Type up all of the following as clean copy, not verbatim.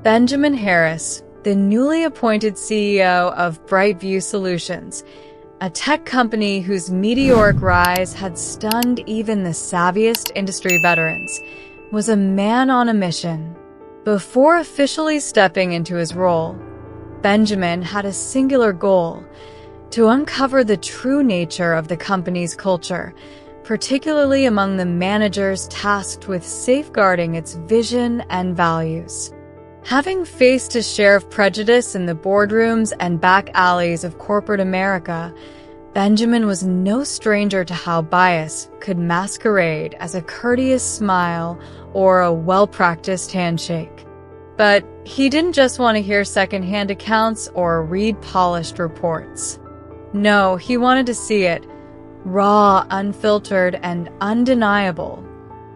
Benjamin Harris, the newly appointed CEO of Brightview Solutions, a tech company whose meteoric rise had stunned even the savviest industry veterans, was a man on a mission. Before officially stepping into his role, Benjamin had a singular goal: to uncover the true nature of the company's culture, particularly among the managers tasked with safeguarding its vision and values. Having faced his share of prejudice in the boardrooms and back alleys of corporate America, Benjamin was no stranger to how bias could masquerade as a courteous smile or a well-practiced handshake. But he didn't just want to hear second-hand accounts or read polished reports. No, he wanted to see it, raw, unfiltered, and undeniable.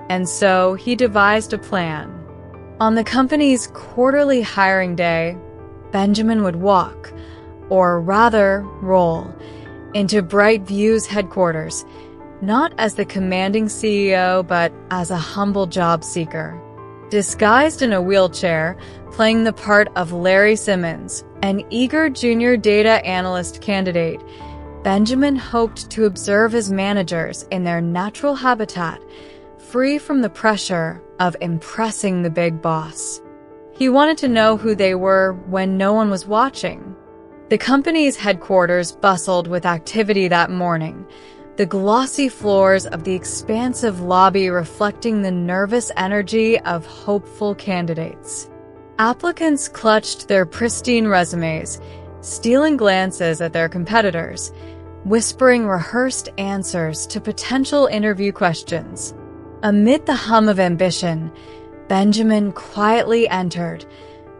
And so he devised a plan. On the company's quarterly hiring day, Benjamin would walk, or rather roll, into Brightview's headquarters, not as the commanding CEO, but as a humble job seeker. Disguised in a wheelchair, playing the part of Larry Simmons, an eager junior data analyst candidate, Benjamin hoped to observe his managers in their natural habitat, free from the pressure of impressing the big boss. He wanted to know who they were when no one was watching. The company's headquarters bustled with activity that morning, the glossy floors of the expansive lobby reflecting the nervous energy of hopeful candidates. Applicants clutched their pristine resumes, stealing glances at their competitors, whispering rehearsed answers to potential interview questions. Amid the hum of ambition, Benjamin quietly entered,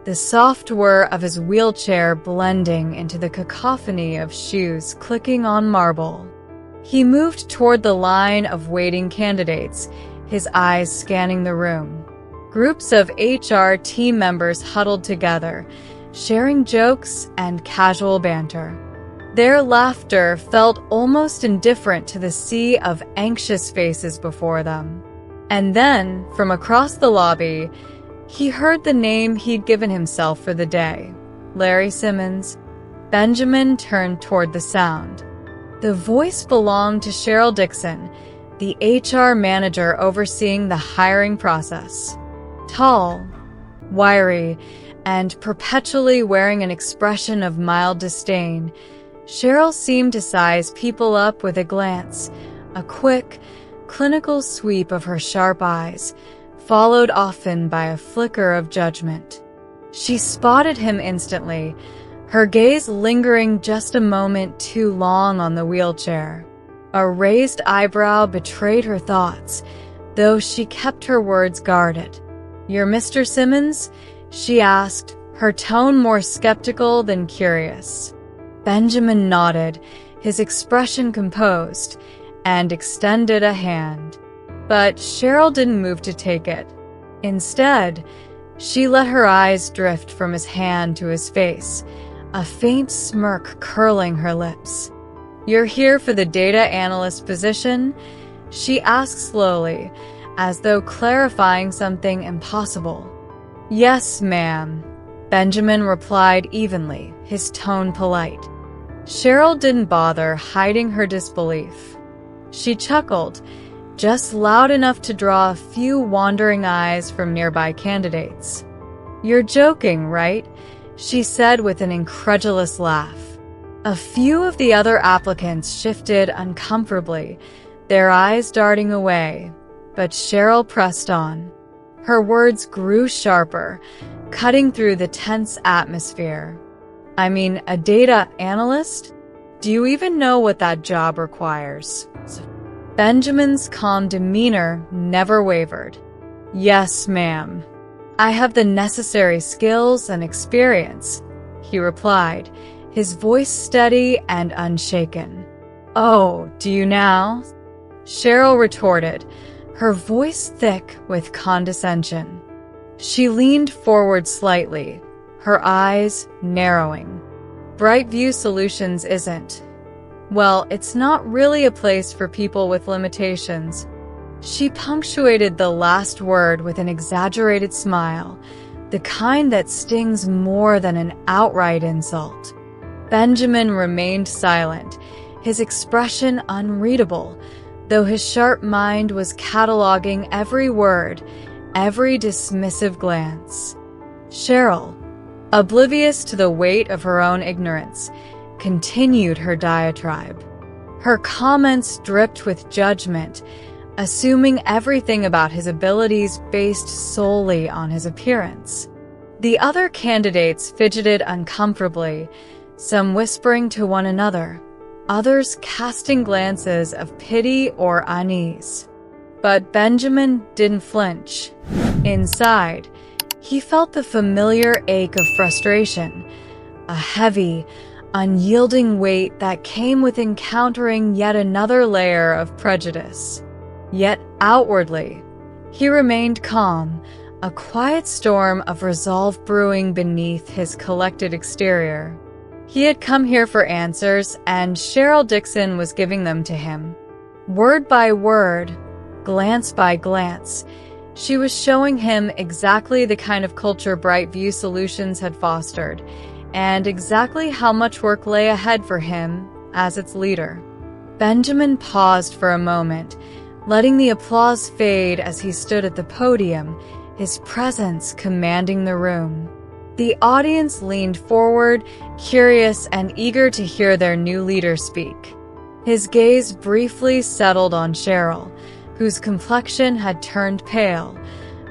the soft whir of his wheelchair blending into the cacophony of shoes clicking on marble. He moved toward the line of waiting candidates, his eyes scanning the room. Groups of HR team members huddled together, sharing jokes and casual banter. Their laughter felt almost indifferent to the sea of anxious faces before them. And then, from across the lobby, he heard the name he'd given himself for the day, Larry Simmons. Benjamin turned toward the sound. The voice belonged to Cheryl Dixon, the HR manager overseeing the hiring process. Tall, wiry, and perpetually wearing an expression of mild disdain, Cheryl seemed to size people up with a glance, a quick, clinical sweep of her sharp eyes, followed often by a flicker of judgment. She spotted him instantly, her gaze lingering just a moment too long on the wheelchair. A raised eyebrow betrayed her thoughts, though she kept her words guarded. "You're Mr. Simmons?" she asked, her tone more skeptical than curious. Benjamin nodded, his expression composed, and extended a hand. But Cheryl didn't move to take it. Instead, she let her eyes drift from his hand to his face, a faint smirk curling her lips. "You're here for the data analyst position?" she asked slowly, as though clarifying something impossible. "Yes, ma'am," Benjamin replied evenly, his tone polite. Cheryl didn't bother hiding her disbelief. She chuckled, just loud enough to draw a few wandering eyes from nearby candidates. "You're joking, right?" she said with an incredulous laugh. A few of the other applicants shifted uncomfortably, their eyes darting away, but Cheryl pressed on. Her words grew sharper, cutting through the tense atmosphere. "I mean, a data analyst? Do you even know what that job requires?" Benjamin's calm demeanor never wavered. "Yes, ma'am. I have the necessary skills and experience," he replied, his voice steady and unshaken. "Oh, do you now?" Cheryl retorted, her voice thick with condescension. She leaned forward slightly, her eyes narrowing. "Brightview Solutions isn't. Well, it's not really a place for people with limitations." She punctuated the last word with an exaggerated smile, the kind that stings more than an outright insult. Benjamin remained silent, his expression unreadable, though his sharp mind was cataloging every word, every dismissive glance. Cheryl, oblivious to the weight of her own ignorance, continued her diatribe. Her comments dripped with judgment, assuming everything about his abilities based solely on his appearance. The other candidates fidgeted uncomfortably, some whispering to one another, others casting glances of pity or unease. But Benjamin didn't flinch. Inside, he felt the familiar ache of frustration, a heavy, unyielding weight that came with encountering yet another layer of prejudice. Yet outwardly, he remained calm, a quiet storm of resolve brewing beneath his collected exterior. He had come here for answers, and Cheryl Dixon was giving them to him. Word by word, glance by glance, she was showing him exactly the kind of culture Brightview Solutions had fostered, and exactly how much work lay ahead for him as its leader. Benjamin paused for a moment, letting the applause fade as he stood at the podium, his presence commanding the room. The audience leaned forward, curious and eager to hear their new leader speak. His gaze briefly settled on Cheryl, whose complexion had turned pale,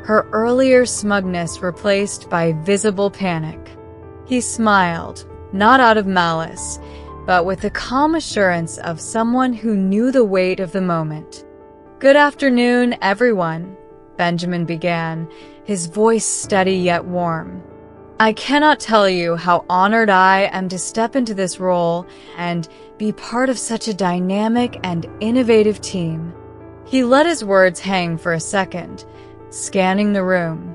her earlier smugness replaced by visible panic. He smiled, not out of malice, but with the calm assurance of someone who knew the weight of the moment. "Good afternoon, everyone," Benjamin began, his voice steady yet warm. "I cannot tell you how honored I am to step into this role and be part of such a dynamic and innovative team." He let his words hang for a second, scanning the room.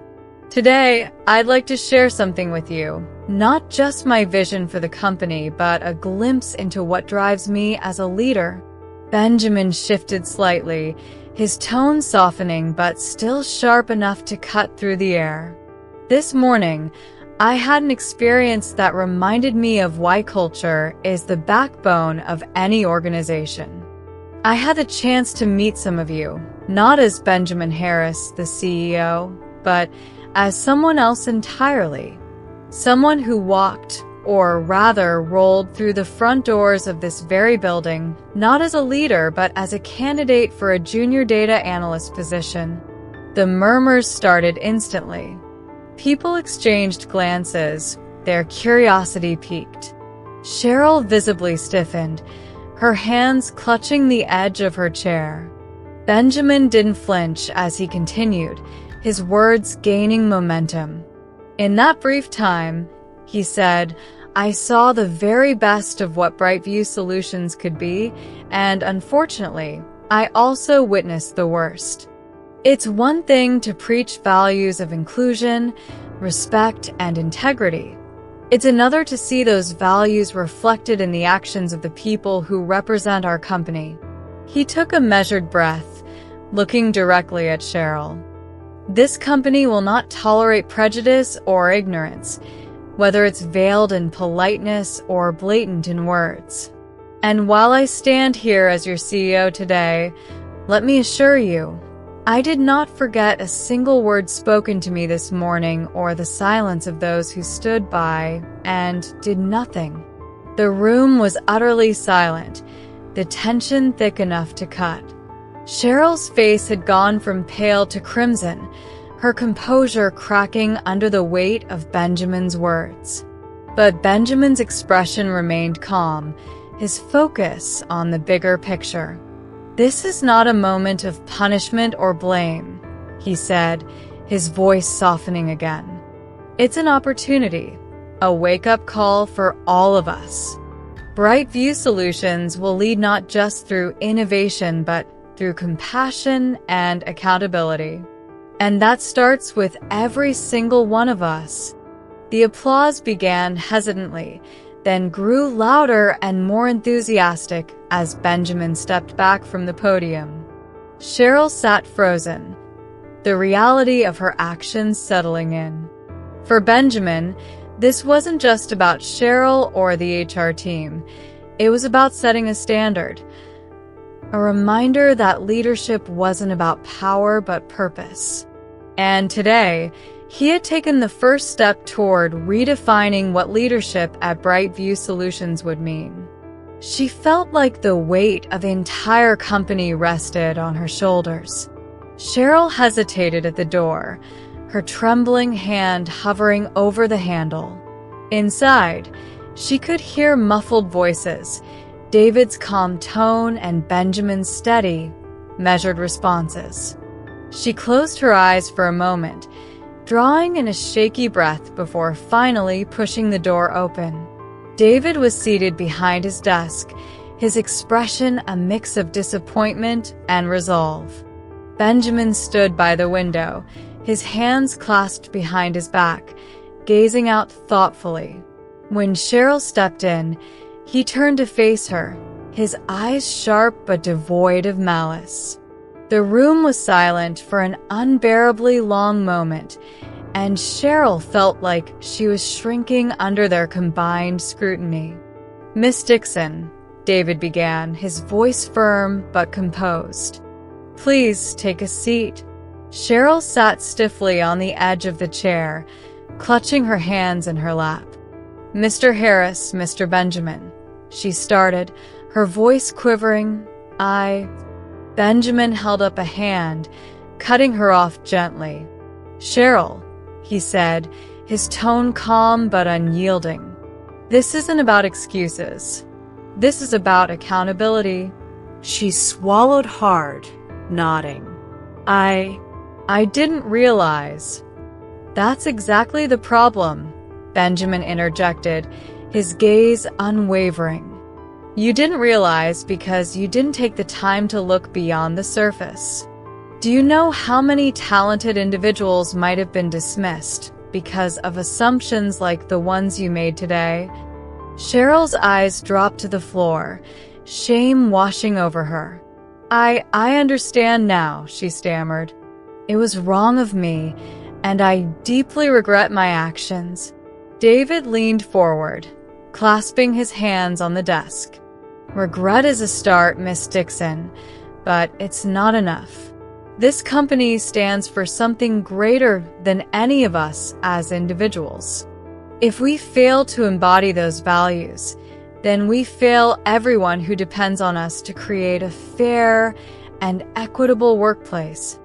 "Today, I'd like to share something with you. Not just my vision for the company, but a glimpse into what drives me as a leader." Benjamin shifted slightly, his tone softening but still sharp enough to cut through the air. "This morning, I had an experience that reminded me of why culture is the backbone of any organization. I had the chance to meet some of you, not as Benjamin Harris, the CEO, but as someone else entirely. Someone who walked, or rather rolled through the front doors of this very building, not as a leader but as a candidate for a junior data analyst position." The murmurs started instantly. People exchanged glances, their curiosity piqued. Cheryl visibly stiffened, her hands clutching the edge of her chair. Benjamin didn't flinch as he continued, his words gaining momentum. "In that brief time," he said, "I saw the very best of what Brightview Solutions could be, and unfortunately, I also witnessed the worst. It's one thing to preach values of inclusion, respect, and integrity. It's another to see those values reflected in the actions of the people who represent our company." He took a measured breath, looking directly at Cheryl. "This company will not tolerate prejudice or ignorance, whether it's veiled in politeness or blatant in words. And while I stand here as your CEO today, let me assure you, I did not forget a single word spoken to me this morning or the silence of those who stood by and did nothing." The room was utterly silent, the tension thick enough to cut. Cheryl's face had gone from pale to crimson, her composure cracking under the weight of Benjamin's words. But Benjamin's expression remained calm, his focus on the bigger picture. "This is not a moment of punishment or blame," he said, his voice softening again. "It's an opportunity, a wake-up call for all of us. Brightview Solutions will lead not just through innovation but through compassion and accountability. And that starts with every single one of us." The applause began hesitantly, then grew louder and more enthusiastic as Benjamin stepped back from the podium. Cheryl sat frozen, the reality of her actions settling in. For Benjamin, this wasn't just about Cheryl or the HR team. It was about setting a standard. A reminder that leadership wasn't about power but purpose. And today, he had taken the first step toward redefining what leadership at Brightview Solutions would mean. She felt like the weight of the entire company rested on her shoulders. Cheryl hesitated at the door, her trembling hand hovering over the handle. Inside, she could hear muffled voices, David's calm tone and Benjamin's steady, measured responses. She closed her eyes for a moment, drawing in a shaky breath before finally pushing the door open. David was seated behind his desk, his expression a mix of disappointment and resolve. Benjamin stood by the window, his hands clasped behind his back, gazing out thoughtfully. When Cheryl stepped in, he turned to face her, his eyes sharp but devoid of malice. The room was silent for an unbearably long moment, and Cheryl felt like she was shrinking under their combined scrutiny. "Miss Dixon," David began, his voice firm but composed. "Please take a seat." Cheryl sat stiffly on the edge of the chair, clutching her hands in her lap. "Mr. Harris, Mr. Benjamin," she started, her voice quivering. Benjamin held up a hand, cutting her off gently. "Cheryl," he said, his tone calm but unyielding. "This isn't about excuses. This is about accountability." She swallowed hard, nodding. I didn't realize." "That's exactly the problem," Benjamin interjected, his gaze unwavering. "You didn't realize because you didn't take the time to look beyond the surface. Do you know how many talented individuals might have been dismissed because of assumptions like the ones you made today?" Cheryl's eyes dropped to the floor, shame washing over her. I understand now," she stammered. "It was wrong of me, and I deeply regret my actions." David leaned forward, clasping his hands on the desk. "Regret is a start, Miss Dixon, but it's not enough. This company stands for something greater than any of us as individuals. If we fail to embody those values, then we fail everyone who depends on us to create a fair and equitable workplace."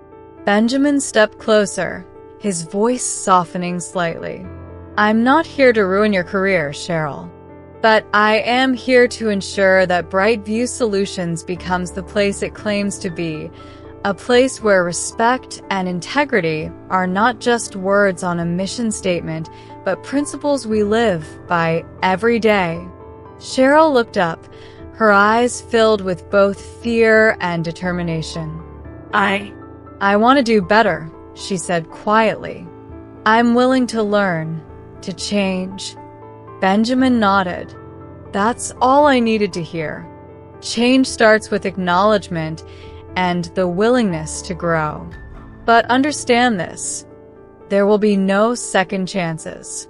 Benjamin stepped closer, his voice softening slightly. "I'm not here to ruin your career, Cheryl. But I am here to ensure that Brightview Solutions becomes the place it claims to be, a place where respect and integrity are not just words on a mission statement, but principles we live by every day." Cheryl looked up, her eyes filled with both fear and determination. I want to do better," she said quietly. "I'm willing to learn, to change." Benjamin nodded. "That's all I needed to hear. Change starts with acknowledgement and the willingness to grow. But understand this, there will be no second chances.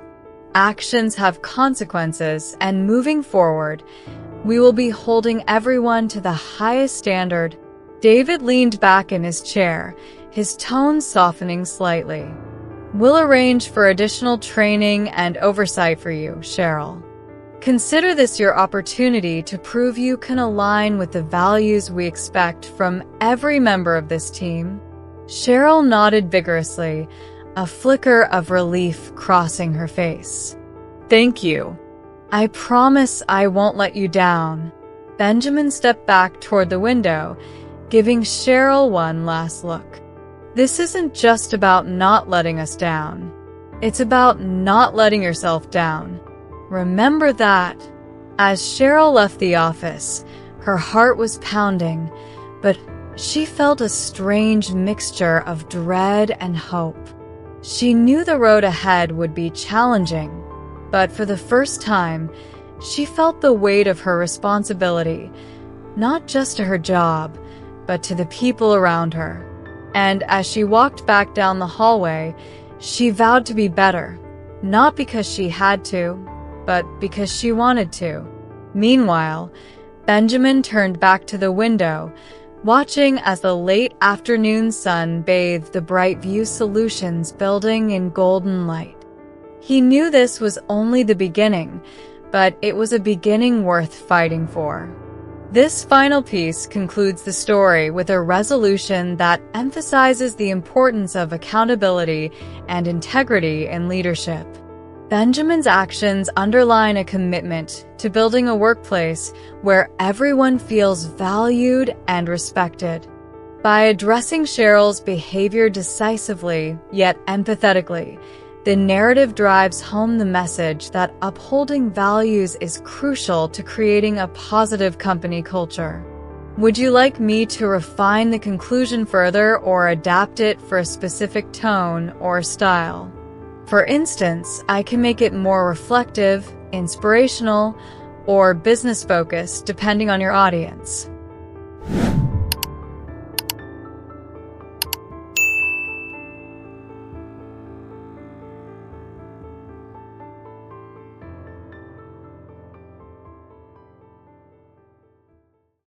Actions have consequences, and moving forward, we will be holding everyone to the highest standard." David leaned back in his chair, his tone softening slightly. "We'll arrange for additional training and oversight for you, Cheryl. Consider this your opportunity to prove you can align with the values we expect from every member of this team." Cheryl nodded vigorously, a flicker of relief crossing her face. "Thank you. I promise I won't let you down." Benjamin stepped back toward the window, giving Cheryl one last look. "This isn't just about not letting us down. It's about not letting yourself down. Remember that." As Cheryl left the office, her heart was pounding, but she felt a strange mixture of dread and hope. She knew the road ahead would be challenging, but for the first time, she felt the weight of her responsibility, not just to her job, but to the people around her. And as she walked back down the hallway, she vowed to be better, not because she had to, but because she wanted to. Meanwhile, Benjamin turned back to the window, watching as the late afternoon sun bathed the Brightview Solutions building in golden light. He knew this was only the beginning, but it was a beginning worth fighting for. This final piece concludes the story with a resolution that emphasizes the importance of accountability and integrity in leadership. Benjamin's actions underline a commitment to building a workplace where everyone feels valued and respected. By addressing Cheryl's behavior decisively, yet empathetically, the narrative drives home the message that upholding values is crucial to creating a positive company culture. Would you like me to refine the conclusion further or adapt it for a specific tone or style? For instance, I can make it more reflective, inspirational, or business-focused depending on your audience.